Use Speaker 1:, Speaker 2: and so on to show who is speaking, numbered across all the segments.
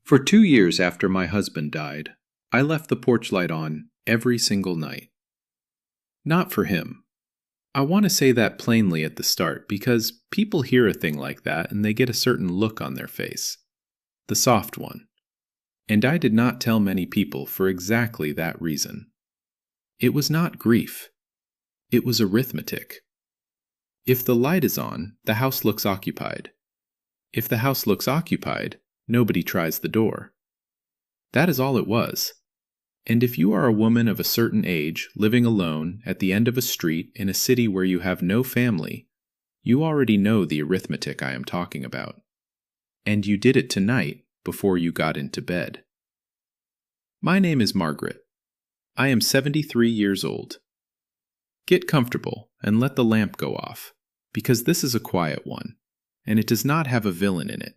Speaker 1: For 2 years after my husband died, I left the porch light on every single night. Not for him. I want to say that plainly at the start because people hear a thing like that and they get a certain look on their face. The soft one. And I did not tell many people for exactly that reason. It was not grief. It was arithmetic. If the light is on, the house looks occupied. If the house looks occupied, nobody tries the door. That is all it was. And if you are a woman of a certain age, living alone at the end of a street in a city where you have no family, you already know the arithmetic I am talking about. And you did it tonight before you got into bed. My name is Margaret. I am 73 years old. Get comfortable and let the lamp go off, because this is a quiet one, and it does not have a villain in it,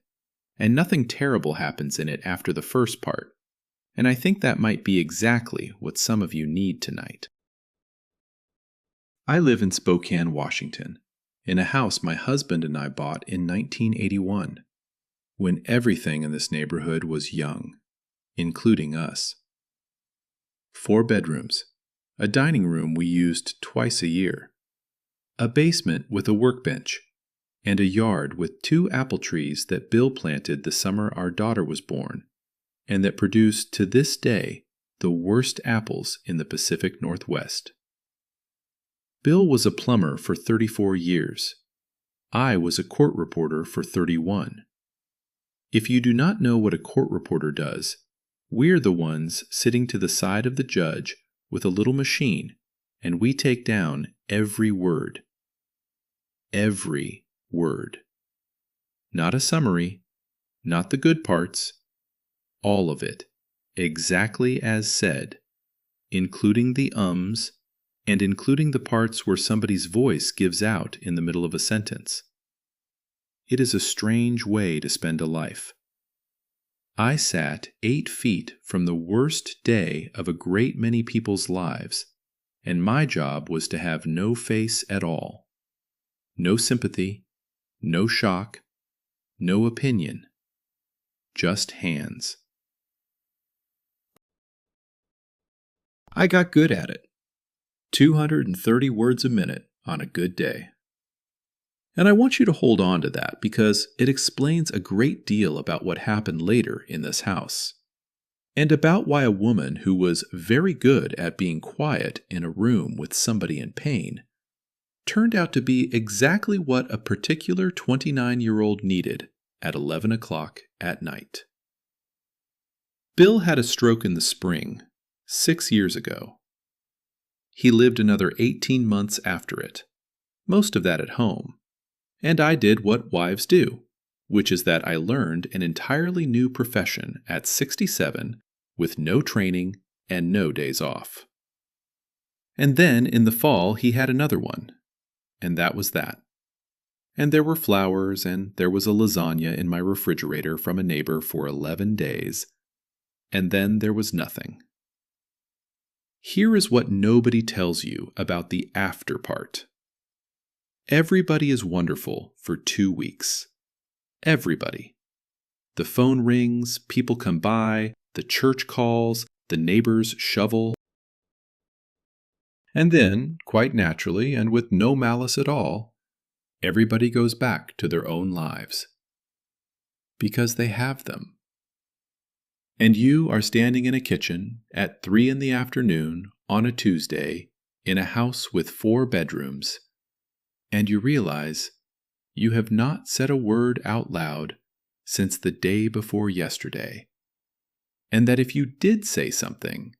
Speaker 1: and nothing terrible happens in it after the first part. And I think that might be exactly what some of you need tonight. I live in Spokane, Washington, in a house my husband and I bought in 1981, when everything in this neighborhood was young, including us. 4 bedrooms, a dining room we used twice a year, a basement with a workbench, and a yard with 2 apple trees that Bill planted the summer our daughter was born, and that produce to this day the worst apples in the Pacific Northwest. Bill was a plumber for 34 years. I was a court reporter for 31. If you do not know what a court reporter does, we're the ones sitting to the side of the judge with a little machine, and we take down every word. Every word. Not a summary, not the good parts, all of it, exactly as said, including the ums, and including the parts where somebody's voice gives out in the middle of a sentence. It is a strange way to spend a life. I sat 8 feet from the worst day of a great many people's lives, and my job was to have no face at all. No sympathy, no shock, no opinion, just hands. I got good at it. 230 words a minute on a good day. And I want you to hold on to that because it explains a great deal about what happened later in this house. And about why a woman who was very good at being quiet in a room with somebody in pain turned out to be exactly what a particular 29-year-old needed at 11 o'clock at night. Bill had a stroke in the spring, 6 years ago. He lived another 18 months after it, most of that at home. And I did what wives do, which is that I learned an entirely new profession at 67 with no training and no days off. And then in the fall he had another one, and that was that. And there were flowers, and there was a lasagna in my refrigerator from a neighbor for 11 days, and then there was nothing. Here is what nobody tells you about the after part. Everybody is wonderful for 2 weeks. Everybody. The phone rings, people come by, the church calls, the neighbors shovel. And then, quite naturally and with no malice at all, everybody goes back to their own lives. Because they have them. And you are standing in a kitchen at 3 in the afternoon on a Tuesday in a house with 4 bedrooms, and you realize you have not said a word out loud since the day before yesterday, and that if you did say something,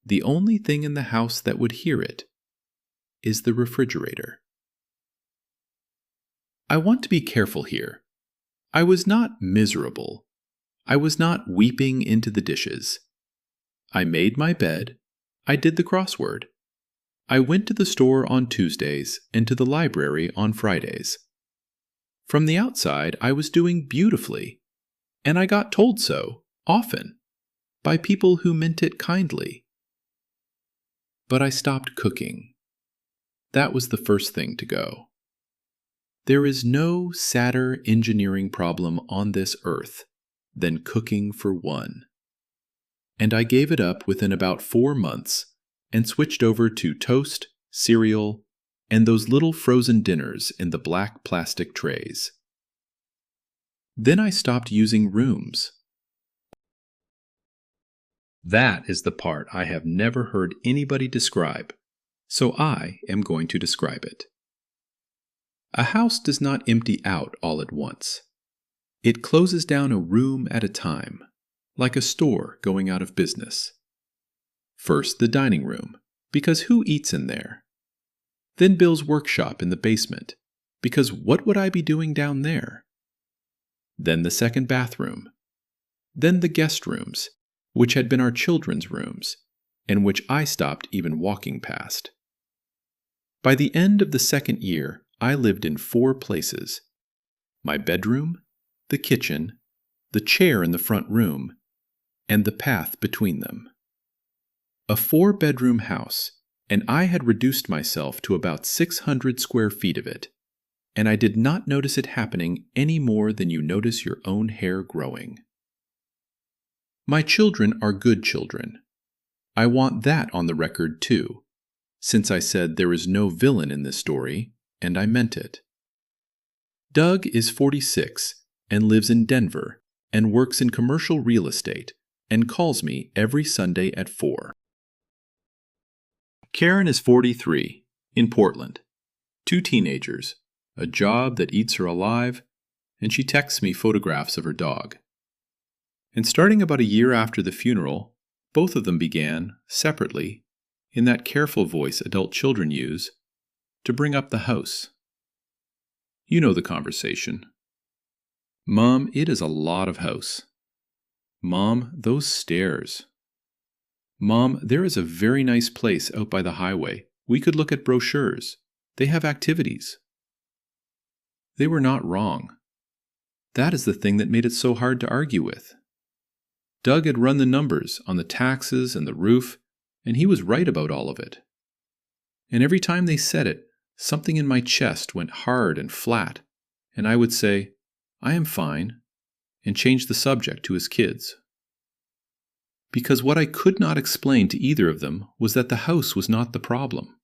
Speaker 1: the only thing in the house that would hear it is the refrigerator. I want to be careful here. I was not miserable. I was not weeping into the dishes. I made my bed. I did the crossword. I went to the store on Tuesdays and to the library on Fridays. From the outside, I was doing beautifully, and I got told so, often, by people who meant it kindly. But I stopped cooking. That was the first thing to go. There is no sadder engineering problem on this earth then cooking for one. And I gave it up within about 4 months and switched over to toast, cereal, and those little frozen dinners in the black plastic trays. Then I stopped using rooms. That is the part I have never heard anybody describe, so I am going to describe it. A house does not empty out all at once. It closes down a room at a time, like a store going out of business. First the dining room, because who eats in there? Then Bill's workshop in the basement, because what would I be doing down there? Then the second bathroom. Then the guest rooms, which had been our children's rooms, and which I stopped even walking past. By the end of the second year, I lived in 4 places: my bedroom, the kitchen, the chair in the front room, and the path between them. A 4-bedroom house, and I had reduced myself to about 600 square feet of it, and I did not notice it happening any more than you notice your own hair growing. My children are good children. I want that on the record too, since I said there is no villain in this story, and I meant it. Doug is 46 and lives in Denver and works in commercial real estate and calls me every Sunday at 4. Karen is 43, in Portland. 2 teenagers, a job that eats her alive, and she texts me photographs of her dog. And starting about a year after the funeral, both of them began, separately, in that careful voice adult children use, to bring up the house. You know the conversation. Mom, it is a lot of house. Mom, those stairs. Mom, there is a very nice place out by the highway. We could look at brochures. They have activities. They were not wrong. That is the thing that made it so hard to argue with. Doug had run the numbers on the taxes and the roof, and he was right about all of it. And every time they said it, something in my chest went hard and flat, and I would say, I am fine, and change the subject to his kids. Because what I could not explain to either of them was that the house was not the problem.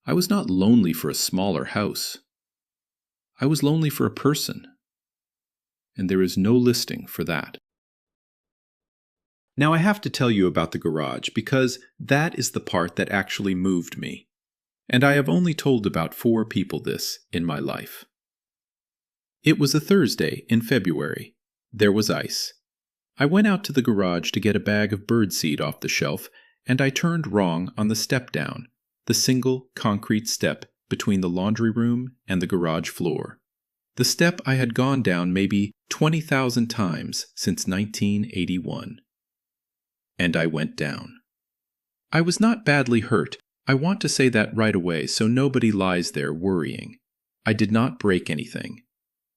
Speaker 1: I was not lonely for a smaller house. I was lonely for a person. And there is no listing for that. Now I have to tell you about the garage because that is the part that actually moved me. And I have only told about 4 people this in my life. It was a Thursday in February. There was ice. I went out to the garage to get a bag of birdseed off the shelf, and I turned wrong on the step down, the single concrete step between the laundry room and the garage floor. The step I had gone down maybe 20,000 times since 1981. And I went down. I was not badly hurt. I want to say that right away so nobody lies there worrying. I did not break anything.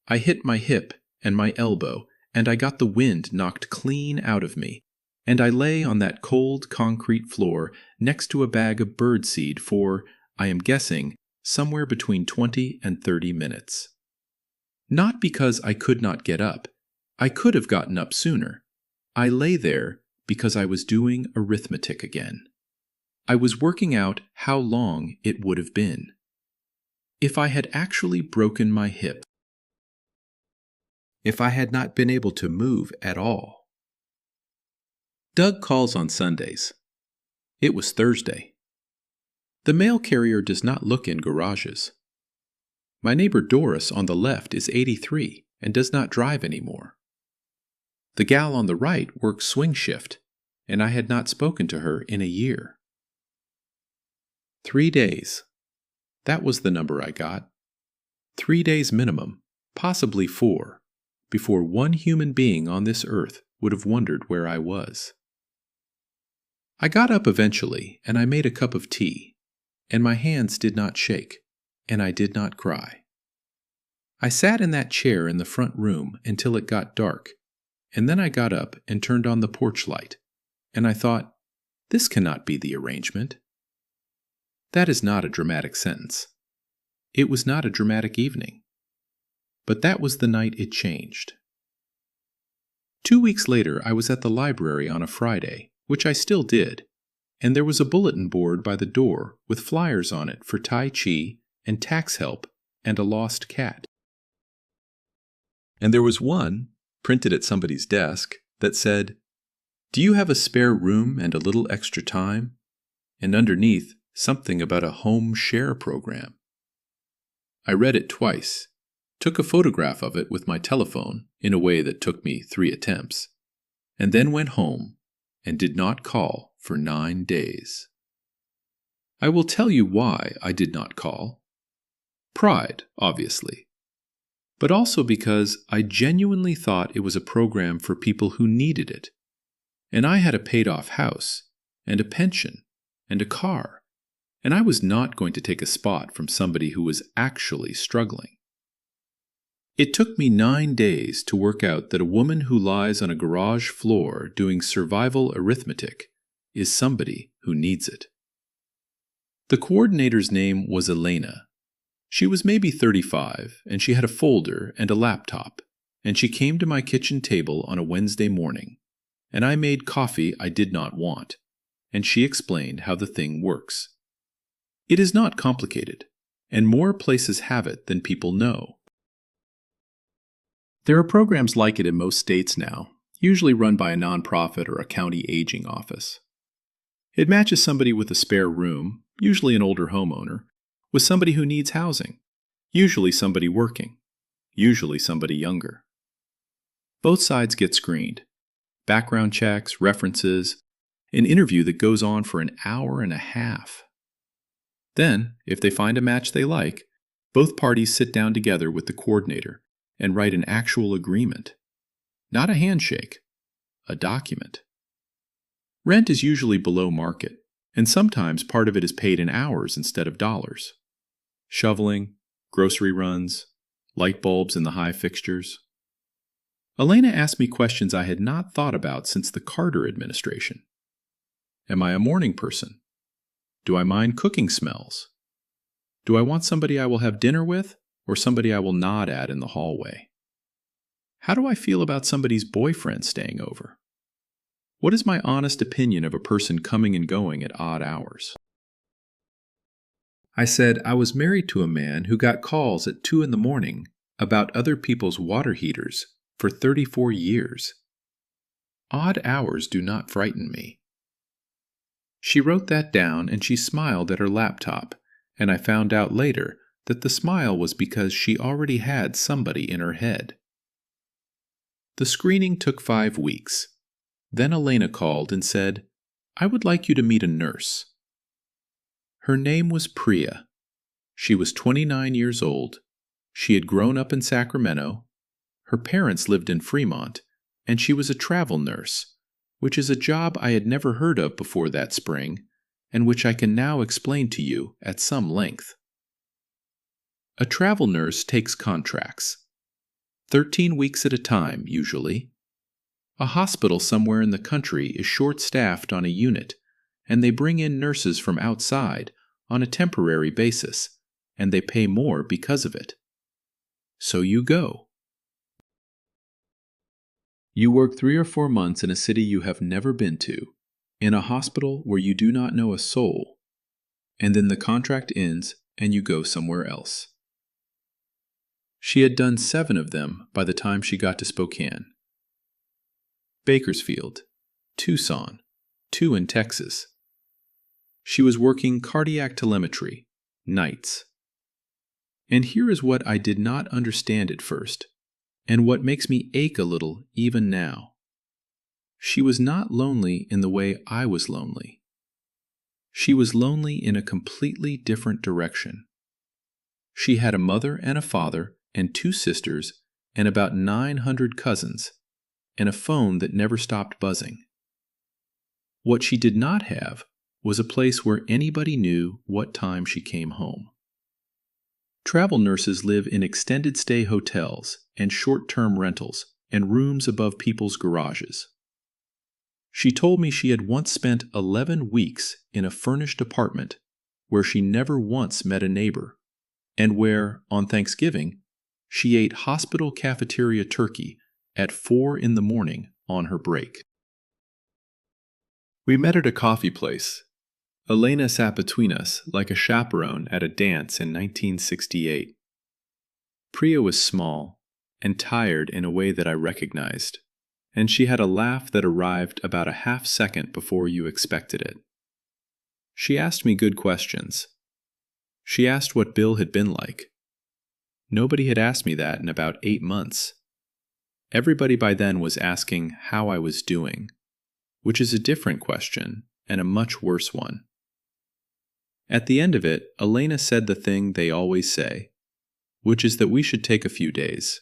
Speaker 1: I hit my hip and my elbow, and I got the wind knocked clean out of me, and I lay on that cold concrete floor next to a bag of birdseed for, I am guessing, somewhere between 20 and 30 minutes. Not because I could not get up. I could have gotten up sooner. I lay there because I was doing arithmetic again. I was working out how long it would have been. If I had actually broken my hip, if I had not been able to move at all. Doug calls on Sundays. It was Thursday. The mail carrier does not look in garages. My neighbor Doris on the left is 83 and does not drive anymore. The gal on the right works swing shift, and I had not spoken to her in a year. 3 days. That was the number I got. 3 days minimum, possibly 4, before one human being on this earth would have wondered where I was. I got up eventually, and I made a cup of tea, and my hands did not shake, and I did not cry. I sat in that chair in the front room until it got dark, and then I got up and turned on the porch light, and I thought, this cannot be the arrangement. That is not a dramatic sentence. It was not a dramatic evening. But that was the night it changed. 2 weeks later, I was at the library on a Friday, which I still did, and there was a bulletin board by the door with flyers on it for Tai Chi and tax help and a lost cat. And there was one, printed at somebody's desk, that said, "Do you have a spare room and a little extra time?" And underneath, something about a home share program. I read it twice, took a photograph of it with my telephone in a way that took me 3 attempts, and then went home and did not call for 9 days. I will tell you why I did not call. Pride, obviously, but also because I genuinely thought it was a program for people who needed it, and I had a paid-off house, and a pension, and a car, and I was not going to take a spot from somebody who was actually struggling. It took me 9 days to work out that a woman who lies on a garage floor doing survival arithmetic is somebody who needs it. The coordinator's name was Elena. She was maybe 35, and she had a folder and a laptop, and she came to my kitchen table on a Wednesday morning, and I made coffee I did not want, and she explained how the thing works. It is not complicated, and more places have it than people know. There are programs like it in most states now, usually run by a nonprofit or a county aging office. It matches somebody with a spare room, usually an older homeowner, with somebody who needs housing, usually somebody working, usually somebody younger. Both sides get screened. Background checks, references, an interview that goes on for an hour and a half. Then, if they find a match they like, both parties sit down together with the coordinator and write an actual agreement. Not a handshake, a document. Rent is usually below market, and sometimes part of it is paid in hours instead of dollars. Shoveling, grocery runs, light bulbs in the high fixtures. Elena asked me questions I had not thought about since the Carter administration. Am I a morning person? Do I mind cooking smells? Do I want somebody I will have dinner with, or somebody I will nod at in the hallway? How do I feel about somebody's boyfriend staying over? What is my honest opinion of a person coming and going at odd hours? I said I was married to a man who got calls at 2 a.m. about other people's water heaters for 34 years. Odd hours do not frighten me. She wrote that down and she smiled at her laptop, and I found out later that the smile was because she already had somebody in her head. The screening took 5 weeks. Then Elena called and said, "I would like you to meet a nurse." Her name was Priya. She was 29 years old. She had grown up in Sacramento. Her parents lived in Fremont, and she was a travel nurse, which is a job I had never heard of before that spring, and which I can now explain to you at some length. A travel nurse takes contracts. 13 weeks at a time, usually. A hospital somewhere in the country is short-staffed on a unit, and they bring in nurses from outside on a temporary basis, and they pay more because of it. So you go. You work 3 or 4 months in a city you have never been to, in a hospital where you do not know a soul, and then the contract ends and you go somewhere else. She had done 7 of them by the time she got to Spokane. Bakersfield, Tucson, 2 in Texas. She was working cardiac telemetry, nights. And here is what I did not understand at first, and what makes me ache a little even now. She was not lonely in the way I was lonely. She was lonely in a completely different direction. She had a mother and a father and 2 sisters and about 900 cousins, and a phone that never stopped buzzing. What she did not have was a place where anybody knew what time she came home. Travel nurses live in extended stay hotels and short-term rentals and rooms above people's garages. She told me she had once spent 11 weeks in a furnished apartment where she never once met a neighbor, and where, on Thanksgiving, she ate hospital cafeteria turkey at 4 in the morning on her break. We met at a coffee place. Elena sat between us like a chaperone at a dance in 1968. Priya was small and tired in a way that I recognized, and she had a laugh that arrived about a half second before you expected it. She asked me good questions. She asked what Bill had been like. Nobody had asked me that in about 8 months. Everybody by then was asking how I was doing, which is a different question and a much worse one. At the end of it, Elena said the thing they always say, which is that we should take a few days.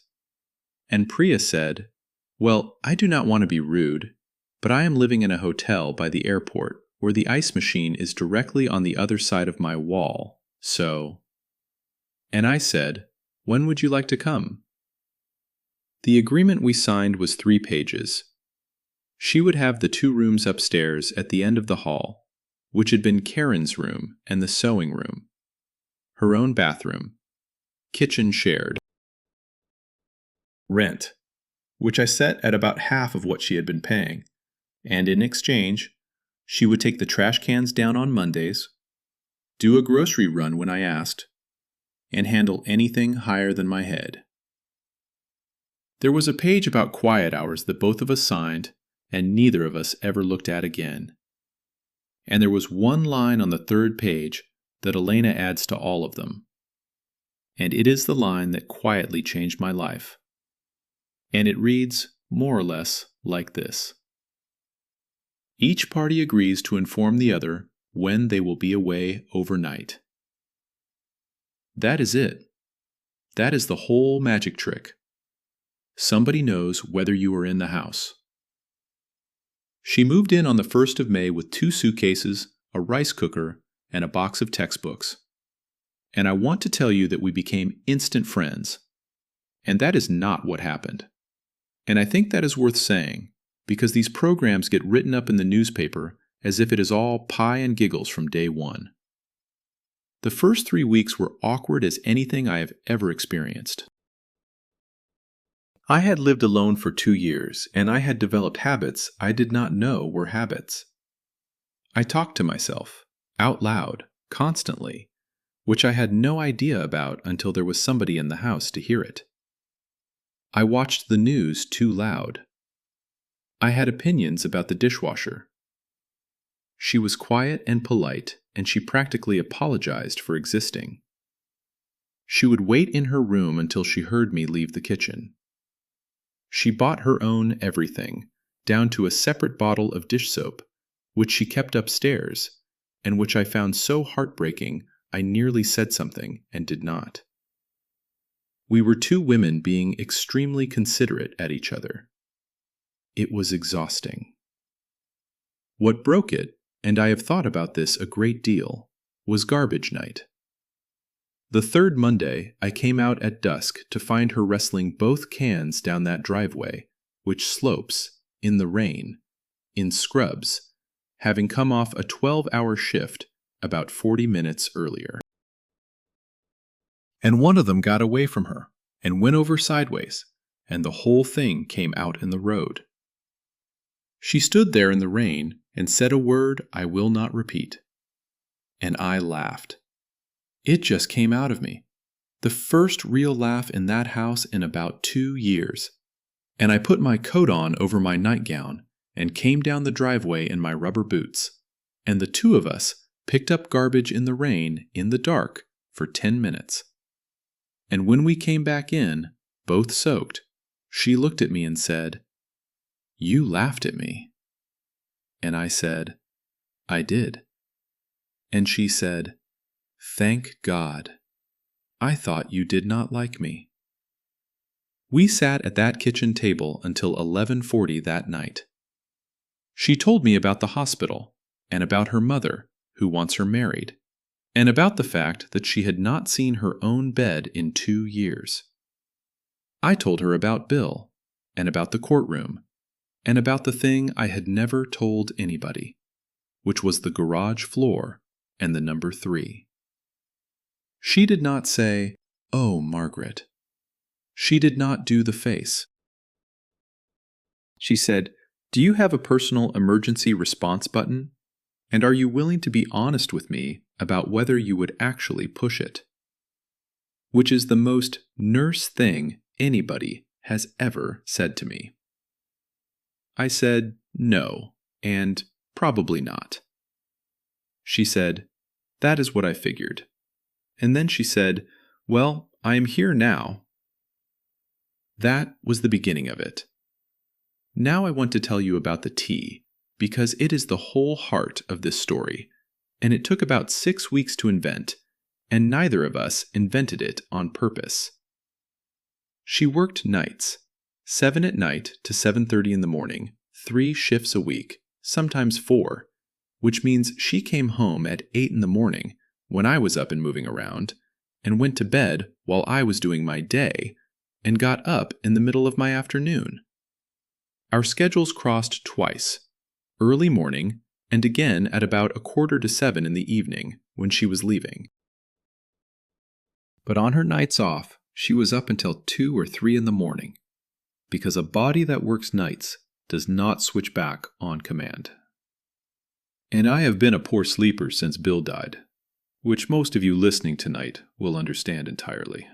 Speaker 1: And Priya said, "Well, I do not want to be rude, but I am living in a hotel by the airport where the ice machine is directly on the other side of my wall, so—" And I said, "When would you like to come?" The agreement we signed was 3 pages. She would have the 2 rooms upstairs at the end of the hall, which had been Karen's room and the sewing room, her own bathroom, kitchen shared, rent, which I set at about half of what she had been paying, and in exchange, she would take the trash cans down on Mondays, do a grocery run when I asked, and handle anything higher than my head. There was a page about quiet hours that both of us signed, and neither of us ever looked at again. And there was one line on the 3rd page that Elena adds to all of them. And it is the line that quietly changed my life. And it reads, more or less, like this: "Each party agrees to inform the other when they will be away overnight." That is it. That is the whole magic trick. Somebody knows whether you are in the house. She moved in on the 1st of May with 2 suitcases, a rice cooker, and a box of textbooks. And I want to tell you that we became instant friends. And that is not what happened. And I think that is worth saying, because these programs get written up in the newspaper as if it is all pie and giggles from day one. The first 3 weeks were awkward as anything I have ever experienced. I had lived alone for 2 years, and I had developed habits I did not know were habits. I talked to myself, out loud, constantly, which I had no idea about until there was somebody in the house to hear it. I watched the news too loud. I had opinions about the dishwasher. She was quiet and polite, and she practically apologized for existing. She would wait in her room until she heard me leave the kitchen. She bought her own everything, down to a separate bottle of dish soap, which she kept upstairs, and which I found so heartbreaking I nearly said something and did not. We were 2 women being extremely considerate at each other. It was exhausting. What broke it, and I have thought about this a great deal, was garbage night. The 3rd Monday, I came out at dusk to find her wrestling both cans down that driveway, which slopes, in the rain, in scrubs, having come off a 12-hour shift about 40 minutes earlier. And one of them got away from her and went over sideways, and the whole thing came out in the road. She stood there in the rain and said a word I will not repeat. And I laughed. It just came out of me. The first real laugh in that house in about 2 years. And I put my coat on over my nightgown and came down the driveway in my rubber boots. And the 2 of us picked up garbage in the rain, in the dark, for 10 minutes. And when we came back in, both soaked, she looked at me and said, "You laughed at me." And I said, "I did." And she said, "Thank God. I thought you did not like me." We sat at that kitchen table until 11:40 that night. She told me about the hospital, and about her mother, who wants her married, and about the fact that she had not seen her own bed in 2 years. I told her about Bill, and about the courtroom, and about the thing I had never told anybody, which was the garage floor and the number 3. She did not say, "Oh, Margaret." She did not do the face. She said, "Do you have a personal emergency response button? And are you willing to be honest with me about whether you would actually push it?" Which is the most nurse thing anybody has ever said to me. I said no, and probably not. She said, "That is what I figured." And then she said, "Well, I am here now." That was the beginning of it. Now I want to tell you about the tea, because it is the whole heart of this story, and it took about 6 weeks to invent, and neither of us invented it on purpose. She worked nights, 7 at night to 7:30 in the morning, 3 shifts a week, sometimes 4, which means she came home at 8 in the morning when I was up and moving around, and went to bed while I was doing my day, and got up in the middle of my afternoon. Our schedules crossed twice, early morning and again at about 6:45 in the evening when she was leaving. But on her nights off, she was up until 2 or 3 in the morning, because a body that works nights does not switch back on command. And I have been a poor sleeper since Bill died, which most of you listening tonight will understand entirely.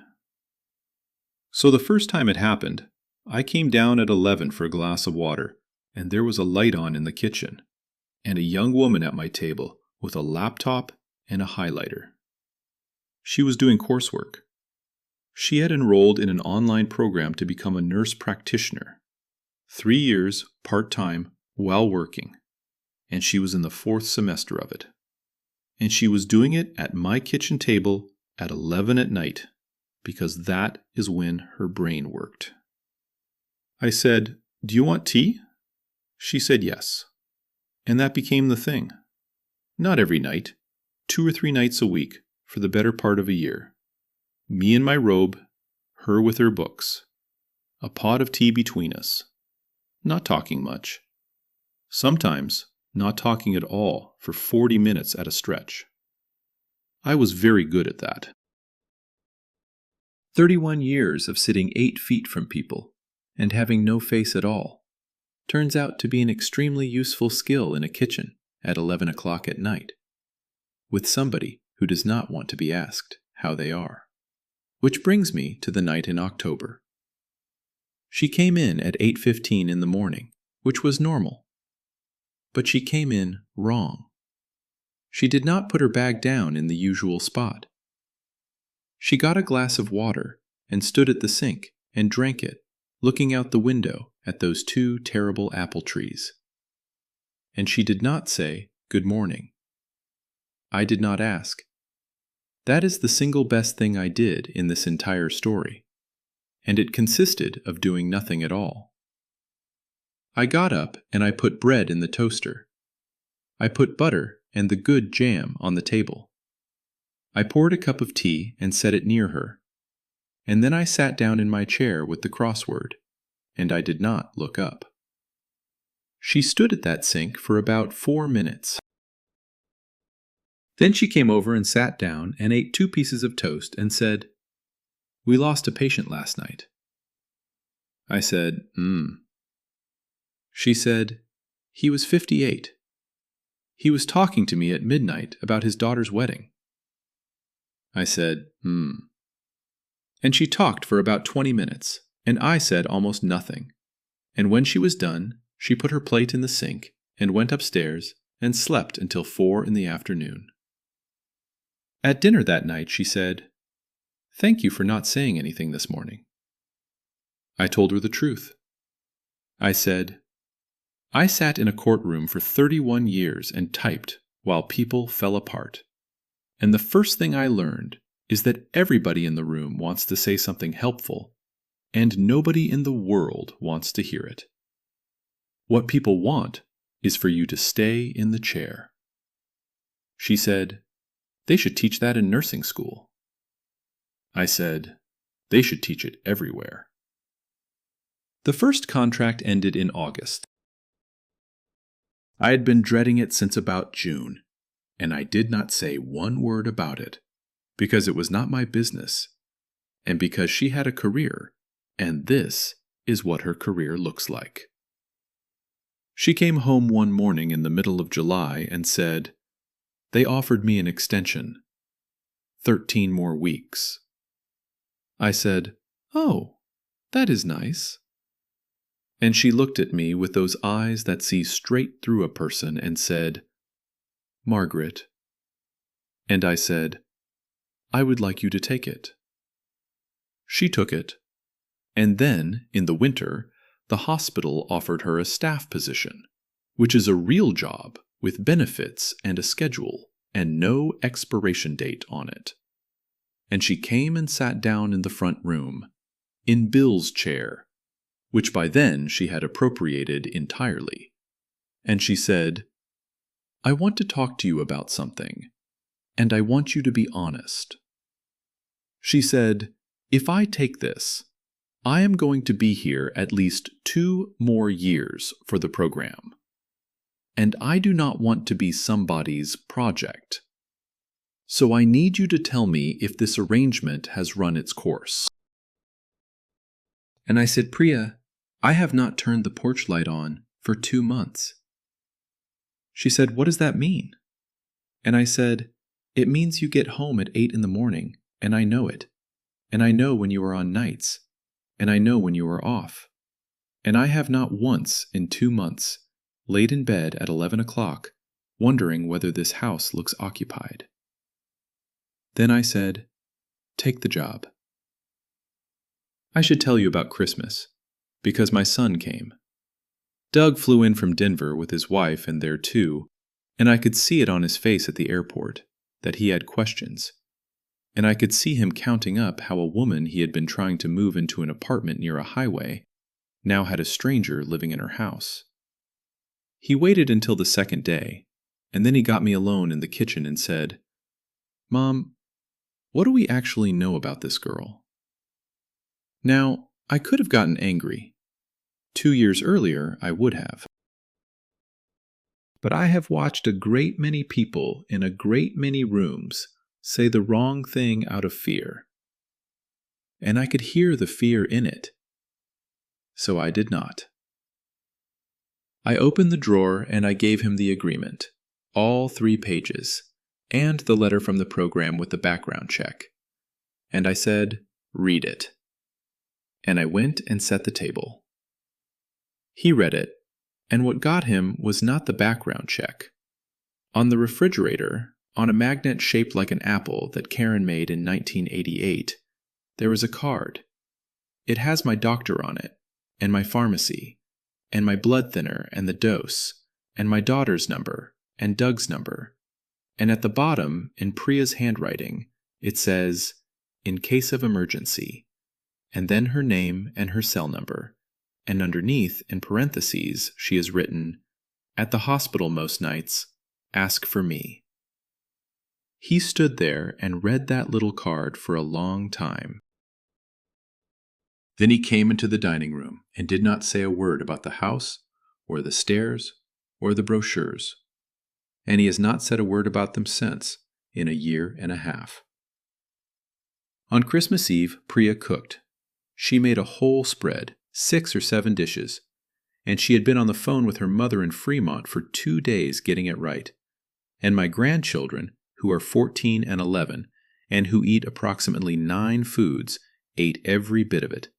Speaker 1: So the first time it happened, I came down at 11 for a glass of water, and there was a light on in the kitchen, and a young woman at my table with a laptop and a highlighter. She was doing coursework. She had enrolled in an online program to become a nurse practitioner. 3 years, part-time, while working, and she was in the 4th semester of it. And she was doing it at my kitchen table at 11 at night, because that is when her brain worked. I said, "Do you want tea?" She said yes. And that became the thing. Not every night, 2 or 3 nights a week for the better part of a year. Me in my robe, her with her books. A pot of tea between us. Not talking much. Sometimes not talking at all for 40 minutes at a stretch. I was very good at that. 31 years of sitting 8 feet from people and having no face at all turns out to be an extremely useful skill in a kitchen at 11 o'clock at night, with somebody who does not want to be asked how they are. Which brings me to the night in October. She came in at 8:15 in the morning, which was normal. But she came in wrong. She did not put her bag down in the usual spot. She got a glass of water and stood at the sink and drank it, looking out the window at those 2 terrible apple trees. And she did not say, "Good morning." I did not ask. That is the single best thing I did in this entire story, and it consisted of doing nothing at all. I got up and I put bread in the toaster. I put butter and the good jam on the table. I poured a cup of tea and set it near her, and then I sat down in my chair with the crossword, and I did not look up. She stood at that sink for about 4 minutes. Then she came over and sat down and ate 2 pieces of toast and said, "We lost a patient last night." I said, She said, "He was 58. He was talking to me at midnight about his daughter's wedding." I said, And she talked for about 20 minutes, and I said almost nothing. And when she was done, she put her plate in the sink and went upstairs and slept until 4 in the afternoon. At dinner that night, she said, "Thank you for not saying anything this morning." I told her the truth. I said, "I sat in a courtroom for 31 years and typed while people fell apart. And the first thing I learned is that everybody in the room wants to say something helpful, and nobody in the world wants to hear it. What people want is for you to stay in the chair." She said, "They should teach that in nursing school." I said, "They should teach it everywhere." The first contract ended in August. I had been dreading it since about June, and I did not say one word about it, because it was not my business, and because she had a career, and this is what her career looks like. She came home one morning in the middle of July and said, "They offered me an extension. 13 more weeks." I said, "Oh, that is nice." And she looked at me with those eyes that see straight through a person and said, "Margaret." And I said, "I would like you to take it." She took it, and then, in the winter, the hospital offered her a staff position, which is a real job with benefits and a schedule and no expiration date on it. And she came and sat down in the front room, in Bill's chair, which by then she had appropriated entirely. And she said, "I want to talk to you about something, and I want you to be honest." She said, "If I take this, I am going to be here at least 2 more years for the program. And I do not want to be somebody's project. So I need you to tell me if this arrangement has run its course." And I said, "Priya, I have not turned the porch light on for 2 months." She said, "What does that mean?" And I said, "It means you get home at 8 in the morning, and I know it. And I know when you are on nights, and I know when you are off. And I have not once in 2 months laid in bed at 11 o'clock wondering whether this house looks occupied." Then I said, "Take the job." I should tell you about Christmas, because my son came. Doug flew in from Denver with his wife and their 2, and I could see it on his face at the airport, that he had questions. And I could see him counting up how a woman he had been trying to move into an apartment near a highway now had a stranger living in her house. He waited until the second day, and then he got me alone in the kitchen and said, "Mom, what do we actually know about this girl?" Now, I could have gotten angry. 2 years earlier, I would have. But I have watched a great many people in a great many rooms say the wrong thing out of fear. And I could hear the fear in it. So I did not. I opened the drawer and I gave him the agreement, all 3 pages, and the letter from the program with the background check. And I said, "Read it." And I went and set the table. He read it, and what got him was not the background check. On the refrigerator, on a magnet shaped like an apple that Karen made in 1988, there is a card. It has my doctor on it, and my pharmacy, and my blood thinner and the dose, and my daughter's number, and Doug's number. And at the bottom, in Priya's handwriting, it says, "In case of emergency," and then her name and her cell number. And underneath, in parentheses, she has written, "At the hospital most nights, ask for me." He stood there and read that little card for a long time. Then he came into the dining room and did not say a word about the house, or the stairs, or the brochures. And he has not said a word about them since, in a year and a half. On Christmas Eve, Priya cooked. She made a whole spread, 6 or 7 dishes, and she had been on the phone with her mother in Fremont for 2 days getting it right. And my grandchildren, who are 14 and 11, and who eat approximately 9 foods, ate every bit of it.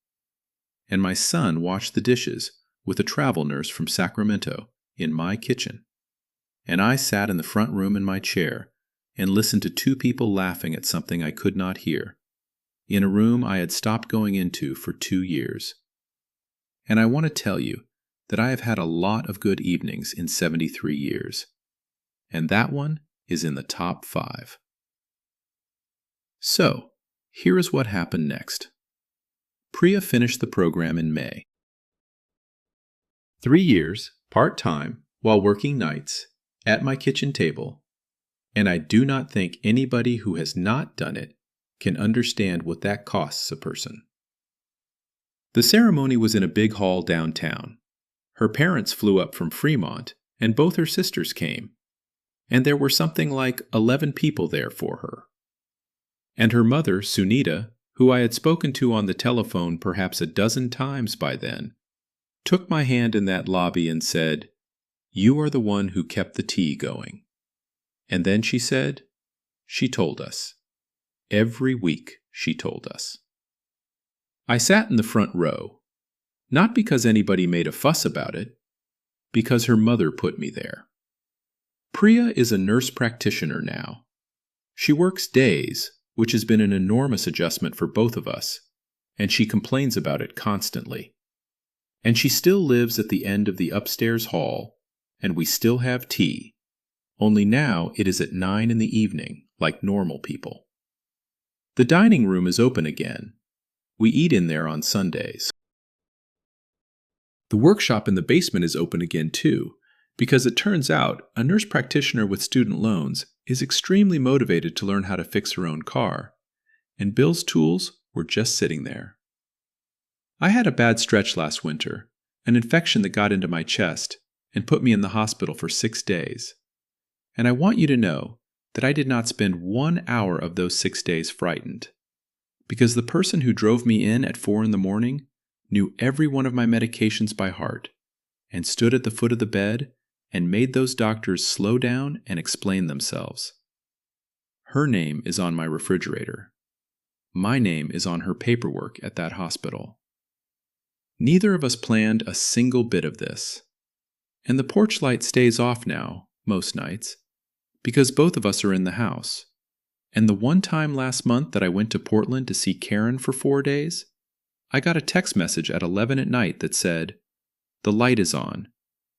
Speaker 1: And my son washed the dishes with a travel nurse from Sacramento in my kitchen. And I sat in the front room in my chair and listened to 2 people laughing at something I could not hear, in a room I had stopped going into for 2 years. And I want to tell you that I have had a lot of good evenings in 73 years. And that one is in the top 5. So, here is what happened next. Priya finished the program in May. 3 years, part-time, while working nights, at my kitchen table, and I do not think anybody who has not done it can understand what that costs a person. The ceremony was in a big hall downtown. Her parents flew up from Fremont, and both her sisters came. And there were something like 11 people there for her. And her mother, Sunita, who I had spoken to on the telephone perhaps a dozen times by then, took my hand in that lobby and said, "You are the one who kept the tea going." And then she said, she told us. Every week she told us. I sat in the front row, not because anybody made a fuss about it, because her mother put me there. Priya is a nurse practitioner now. She works days, which has been an enormous adjustment for both of us, and she complains about it constantly. And she still lives at the end of the upstairs hall, and we still have tea, only now it is at 9 in the evening, like normal people. The dining room is open again. We eat in there on Sundays. The workshop in the basement is open again too, because it turns out a nurse practitioner with student loans is extremely motivated to learn how to fix her own car, and Bill's tools were just sitting there. I had a bad stretch last winter, an infection that got into my chest and put me in the hospital for 6 days. And I want you to know that I did not spend 1 hour of those 6 days frightened, because the person who drove me in at 4 in the morning knew every one of my medications by heart, and stood at the foot of the bed and made those doctors slow down and explain themselves. Her name is on my refrigerator. My name is on her paperwork at that hospital. Neither of us planned a single bit of this, and the porch light stays off now, most nights, because both of us are in the house. And the one time last month that I went to Portland to see Karen for 4 days, I got a text message at 11 at night that said, "The light is on.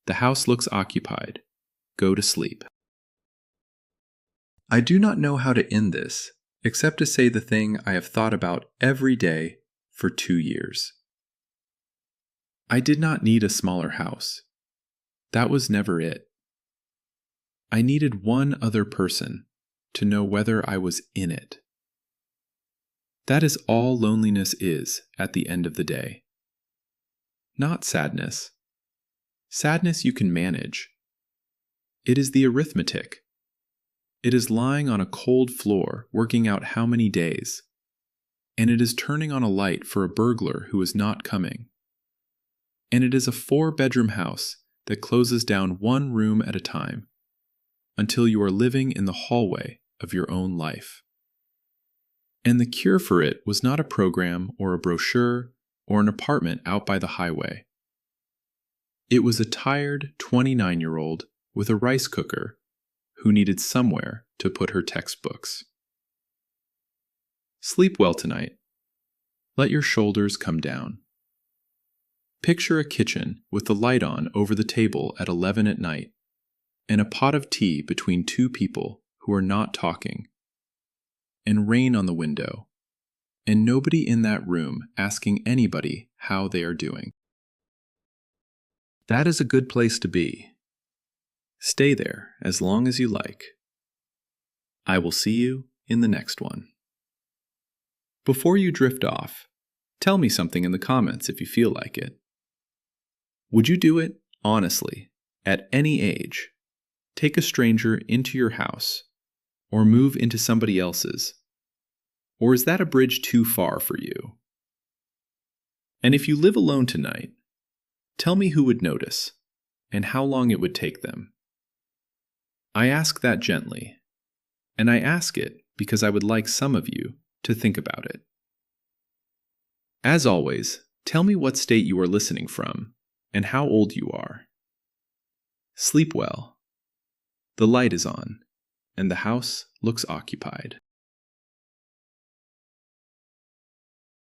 Speaker 1: The house looks occupied. Go to sleep." I do not know how to end this, except to say the thing I have thought about every day for 2 years. I did not need a smaller house. That was never it. I needed one other person to know whether I was in it. That is all loneliness is at the end of the day. Not sadness. Sadness you can manage. It is the arithmetic. It is lying on a cold floor working out how many days. And it is turning on a light for a burglar who is not coming. And it is a 4-bedroom house that closes down one room at a time, until you are living in the hallway of your own life. And the cure for it was not a program or a brochure or an apartment out by the highway. It was a tired 29-year-old with a rice cooker who needed somewhere to put her textbooks. Sleep well tonight. Let your shoulders come down. Picture a kitchen with the light on over the table at 11 at night, and a pot of tea between 2 people who are not talking, and rain on the window, and nobody in that room asking anybody how they are doing. That is a good place to be. Stay there as long as you like. I will see you in the next one. Before you drift off, tell me something in the comments if you feel like it. Would you do it, honestly, at any age? Take a stranger into your house, or move into somebody else's? Or is that a bridge too far for you? And if you live alone tonight, tell me who would notice, and how long it would take them. I ask that gently, and I ask it because I would like some of you to think about it. As always, tell me what state you are listening from, and how old you are. Sleep well. The light is on, and the house looks occupied.